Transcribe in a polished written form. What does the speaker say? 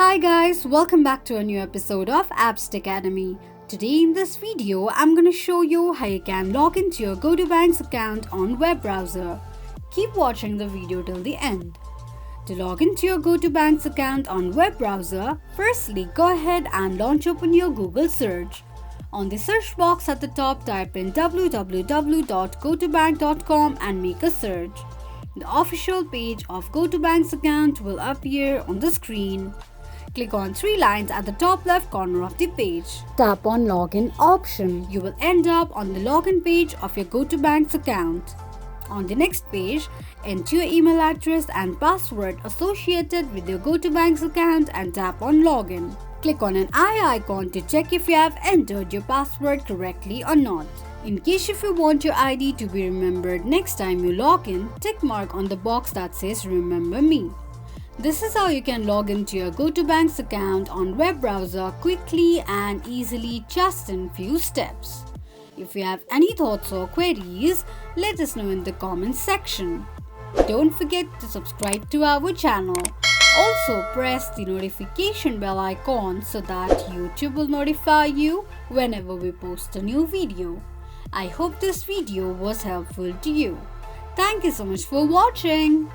Hi guys, welcome back to a new episode of Apps Academy. Today in this video, I'm going to show you how you can log into your Go2Bank's account on web browser. Keep watching the video till the end. To log into your Go2Bank's account on web browser, firstly go ahead and launch open your Google search. On the search box at the top, type in www.go2bank.com and make a search. The official page of Go2Bank's account will appear on the screen. Click on three lines at the top left corner of the page. Tap on Login option. You will end up on the login page of your Go2Bank's account. On the next page, enter your email address and password associated with your Go2Bank's account and tap on Login. Click on an eye icon to check if you have entered your password correctly or not. In case if you want your ID to be remembered next time you log in, tick mark on the box that says Remember Me. This is how you can log into your Go2Bank's account on web browser quickly and easily just in few steps. If you have any thoughts or queries, let us know in the comments section. Don't forget to subscribe to our channel. Also press the notification bell icon so that YouTube will notify you whenever we post a new video. I hope this video was helpful to you. Thank you so much for watching.